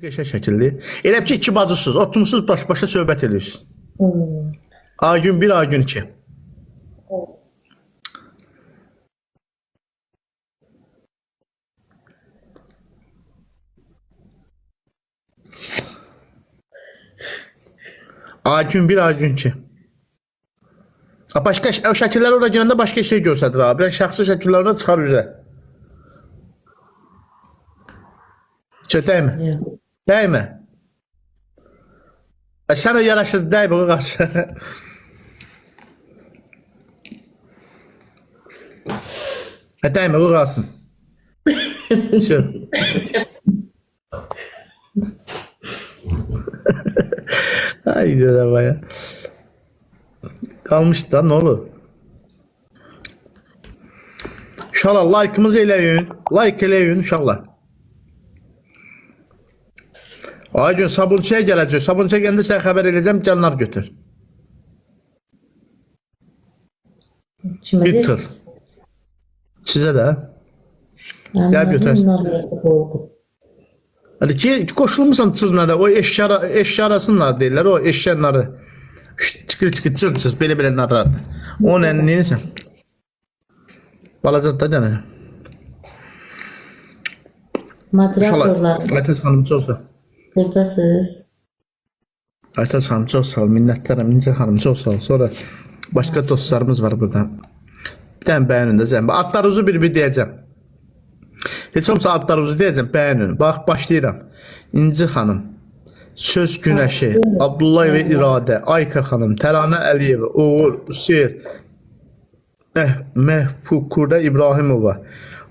Geçen şəkilli. Elə ki, iki bacısınız, oturmuşsunuz baş-başa söhbət edirsiniz. Aygün 1, Aygün 2. Aygün 1, Aygün 2. Başqa o şəkillər oraya gələndə başqa şey göstərir abi. Ben şəxsi şəkillərdən çıxar üzə. Çətəymi? Dəymə. Sənə yaraşır, dəy bu qaz. Dəymə, bu qalsın. Ay görəm ya. Qalmışdı da, ne olur? İnşallah like'ımızı eləyin. Like eləyin inşallah. Aygün sabunçuya gələcək. Sabunçuya gəndə sən xəbər eləyəcəm, gəlnar götür. Kimə Bir deyirsən? tır. Sizə də. Gəl götürəsin. Hadi ki, qoşulmuşsan çırnara, o eşşarasınlar deyirlər, o eşşənları. Çıkır çıkır çır çır, belə narlardır. O nə, neyəsən? Balaca da dənə. Moderatorlar Aytəz xanım çox sağ ol. buradasınız. Aytəz xanım çox sağ ol, minnətlərim. Nincə xanım çox sağ ol. Sonra başqa dostlarımız var burada. Bir dənə bəyənin də zəmbi. Adlarınızı bir deyəcəm. Heç olmasa adlarınızı deyəcəm, bəyənin. Bax, başlayıram. İnci xanım, Söz Günəşi, Abdullah və İradə, Ayka xanım, Təranə Əliyeva, Uğur, Hüseyr, Məhfukurda İbrahimova.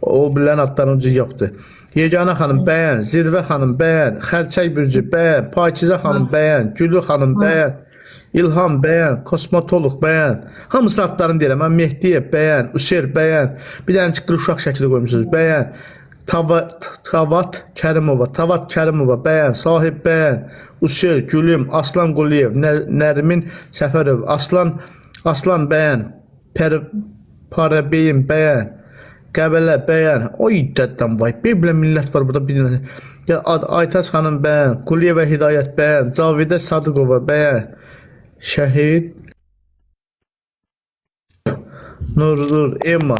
O bilən adlarınızı yoxdur. Yeganə xanım bəyən, Zirvə xanım bəyən, Xərçək Bürcü bəyən, Pakizə xanım bəyən, Gülü xanım bəyən, İlham bəyən, Kosmetolog bəyən. Hamısının adlarını deyirəm. Mən Mehdiyev bəyən, Hüseyr bəyən, bir dənə çıxır uşaq şəkli qoymuşsunuz bəyən. Tavat Kərimova bəyən, Sahib bəyən, Hüseyr, Gülüm, Aslan Quliyev, Nərmin Səfərov, Aslan bəyən, Parabeyim bəyən, Qəbələ bəyən. O iddətdən vay. Bir bilə millət var burada. Aytəz xanım bəyən, Quliyevə Hidayət bəyən, Cavidə Sadıqova bəyən, Şəhid Nur Emma.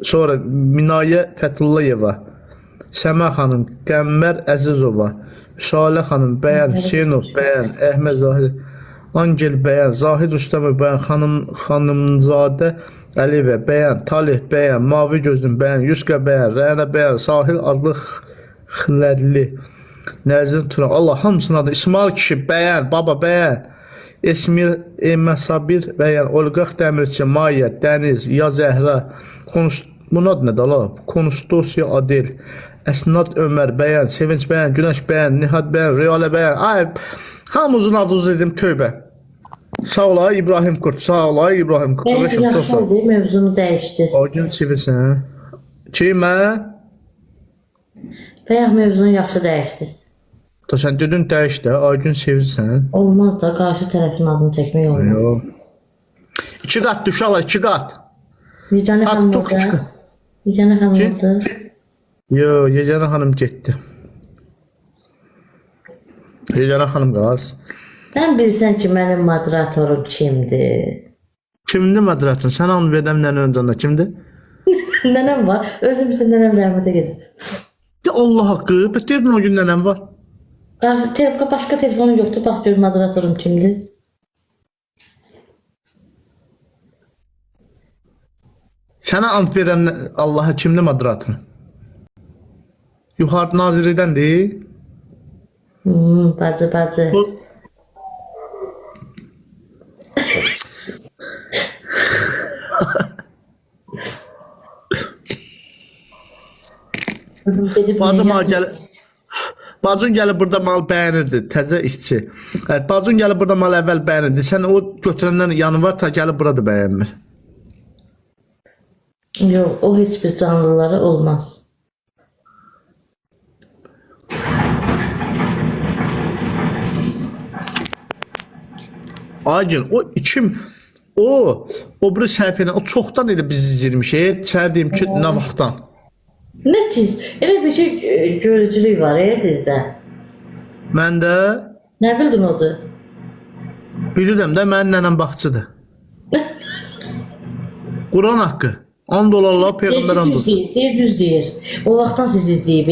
Sonra Minayə Fətullayeva, Səmə xanım, Qəmmər Əzizova, Şalə xanım bəyən, Hüseynov bəyən, Əhməd Zahid, Angel bəyən, Zahid Ustamov bəyən, Xanımzadə Əliyevə bəyən, Talih bəyən, Mavi Gözlüm bəyən, Yuska bəyən, Rəna bəyən, Sahil adlı Xilədli, Nəzrin Turan, Allah hamısının adı, İsmail kişi bəyən, Baba bəyən, Esmir Məsabir bəyən, Olqaq Dəmirçi, Maya, Dəniz, Ya Zəhra, bunun adı nədir Allah? Konstitusiya Adil, Əsnad Ömər bəyən, Sevinç bəyən, Günəş bəyən, Nihat bəyən, Riyalə bəyən, ay, hamımızın adınızı dedim, tövbə. Sağ olay İbrahim Kurt, sağ olay İbrahim Kurt. Yaxşı oldu, mövzunu dəyişdiniz. O gün sevirsən. Kimə? Bayaq mövzunu yaxşı dəyişdiniz. Sən dedin dəyiş də, o gün sevirsən. Olmaz da, qarşı tərəfin adını çəkmək olmaz. Yox. 2 qat düşələr, 2 qat. Yeganə xanım orada. Yeganə xanım orada. Yox, Yeganə xanım getdi. Yeganə xanım qalırsın. Sən bilirsən ki, mənim moderatorum kimdir? Kimdir moderatın? Sən onu verəm nənə öncəndə kimdir? Nənəm var. Özüm bilirsən nənəm rəhmətə gedir. De Allah haqqı, bitirdin o gün nənəm var. Başqa telefonum yoxdur. Bax gör moderatorum kimdir? Sənə ant verən Allaha kimdir moderatın? Yuxarı Naziridəndir. Bacı. Bacın gəlib burada mal bəyənirdi, təzə işçi. Evet, bacın gəlib burada mal əvvəl bəyənirdi. Sən o götürəndən yanı var, ta gəlib burada bəyənmir. Yox, o heç bir canlıları olmaz. Aygün, o bir səhifəni, o çoxdan elə biz izlirmiş. Sənə deyim ki, nə vaxtdan? Nə tez? Elə bir şey görücülük var sizdə. Mən də Nə bildin odur? bilirəm də mənim nənəm bağçıdır. Quran haqqı. 10 dollarla peyğəmbər and Düz olsun. deyir, düz deyir. O vaxtdan siz izləyib,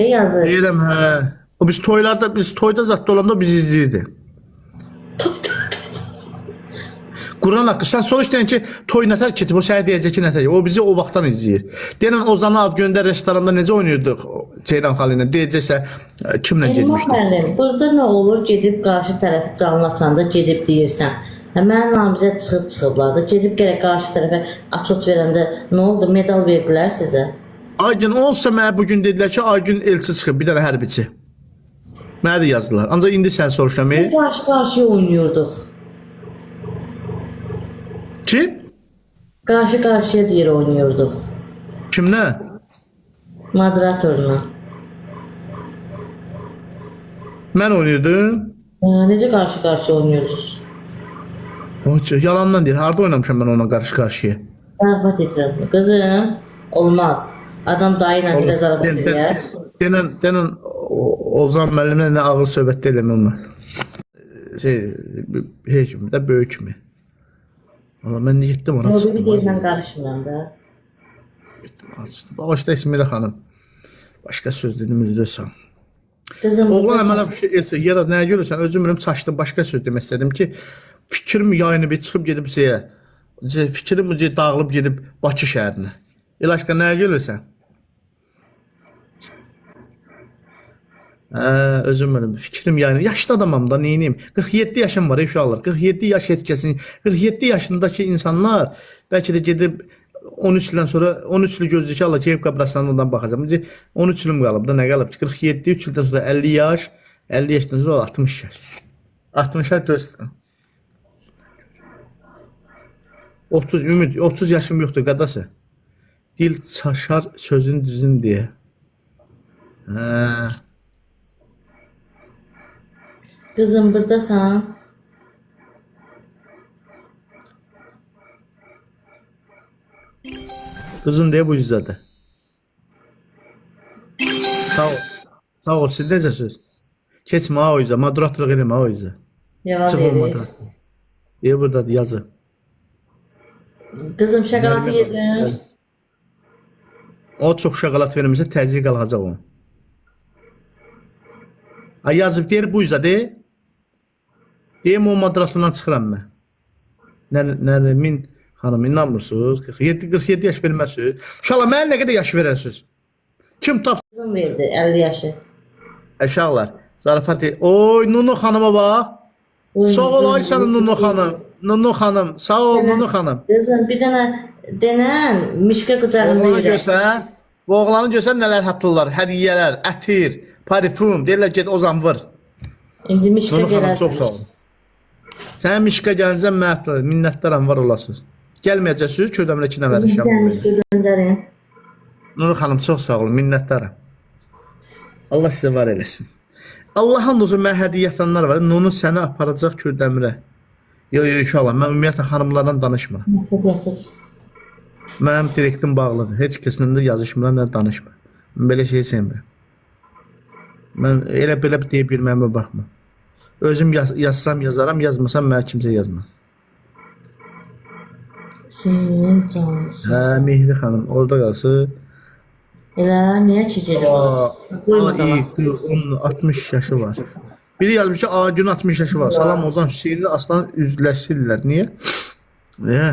yazır. Deyirəm hə. O biz toylarda, biz toyda zat olanda biz izləyirdi. Quran haqqı. Sən soruş deyən ki, toy nətər keçib, o sənə deyəcək ki, nətər. O bizi o vaxtdan izləyir. Deyən Ozan'a ad göndər restoranda necə oynayırdıq Ceyran xalı ilə. Deyəcəksə kimlə Elmas getmişdi? müəllim, burada nə olur, gedib qarşı tərəfi canlı açanda gedib deyirsən. Hə, mənim namizəd çıxıblar da, gedib gərək qarşı tərəfə açot verəndə nə oldu, medal verdilər sizə? Aygün olsa mənə bugün dedilər ki, Aygün elçi çıxıb, bir dənə hərbiçi. Mənə də yazdılar. Ancaq indi sən soruşam. Qarşı-qarşıya oynuyorduk. Ki? Qarşı-qarşıya deyir oynuyorduk. Kimlə? Moderatorla. Mən oynayırdım. Necə qarşı-qarşıya oynuyordunuz? Yalandan deyir. Harada oynamışam mən ona qarşı-qarşıya? Zarafat edirəm. Qızım, olmaz. Adam dayı ilə bir də zarafat edir. Denən Ozan müəllimlə nə ağır söhbət deyiləm onunla. Heç kimi də böyük kimi. Valla mən də getdim ona Bir çıxdım. deyirlə qarışmıram da. Bağışda İsmail xanım. Başqa söz dedim üzrəsən. Qızım, Oğlan əmələ bir şey elçə, yara nəyə görürsən, özüm biləm çaşdım, başqa söz demək istədim ki, fikrim yayını bir çıxıb gedib fikrim dağılıb gedib Bakı şəhərinə. İlaçqa nəyə görürsən? Özüm biləm, fikrim yayını, yaşlı adamam da, neyiniyim? 47 yaşım var uşaqlar, 47 yaş etkəsin, 47 yaşındakı insanlar bəlkə də gedib 13 ildən sonra 13 il gözləyir ki, Allah Keyif Qabraslanından baxacam. 13 ilim qalıb da, nə qalıb ki, 47, 3 ildən sonra 50 yaş, 50 yaşdan sonra 60 yaş. 60 yaş gözləyir. 30 ümid, 30 yaşım yoxdur qadası. Dil çaşar sözün düzün deyə. Qızım, buradasan. Qızım deyə bu yüzədə. Sağ ol. Sağ ol, siz necəsiniz? Keçmə ha o yüzə, moderatorluq edin ha o yüzə. Yalan Çıx o deyir. moderator. Deyə buradadır, yazı. Qızım, şəqalatı yedin. O çox şokolad vermirsə təcil qalacaq o. Ay yazıb deyir bu yüzədir. Deyim o moderatordan çıxıram mən. Nərimin xanım inanmırsınız? 47 yaş verməzsiniz. Uşaqlar mənə nə qədər yaş verərsiniz? Kim tapsın? Qızım verdi, 50 yaşı. Uşaqlar, zarafat et. Oy Nunu xanıma bax. Sağ ol ay sənin Nunu xanım. Nunu xanım, sağ ol Nunu xanım. Qızım, bir dənə denən mişka qucağında Oğlanı yürək. görsən, bu oğlanı görsən nələr hatırlar, hədiyyələr, ətir, parfüm, deyirlər get Ozan vır. İndi mişka Nunu xanım gələr. çox sağ olun. Sənə mişka gəlincən mənətlər, minnətdaram var olasınız. Gəlməyəcəksiniz, köydəmlə 2 nəfər Bir işəm. dənə mişka göndərin. Nuru xanım çox sağ olun, minnətdaram. Allah sizə var eləsin. Allahın dostu mən hədiyyə atanlar var. Nunu səni aparacaq Kürdəmirə. Yox, inşallah. Mən ümumiyyətlə xanımlardan danışmıram. Yatır. Mənim direktim bağlıdır. Heç kəslə də yazışmıram, nə danışmıram. Mən belə şey sevmirəm. Mən elə belə deyə bilməyimə baxma. Özüm yazsam yazaram, yazmasam mənə kimsə yazmaz. Senin canlısı. Hə, Mehri xanım orada qalsın. Elə, niyə çiçək? Onun 60 yaşı var. Biri yazmış ki, Agün 60 yaşı var. Salam Ozan Hüseyinli Aslan üzləşirlər. Niyə? Niyə?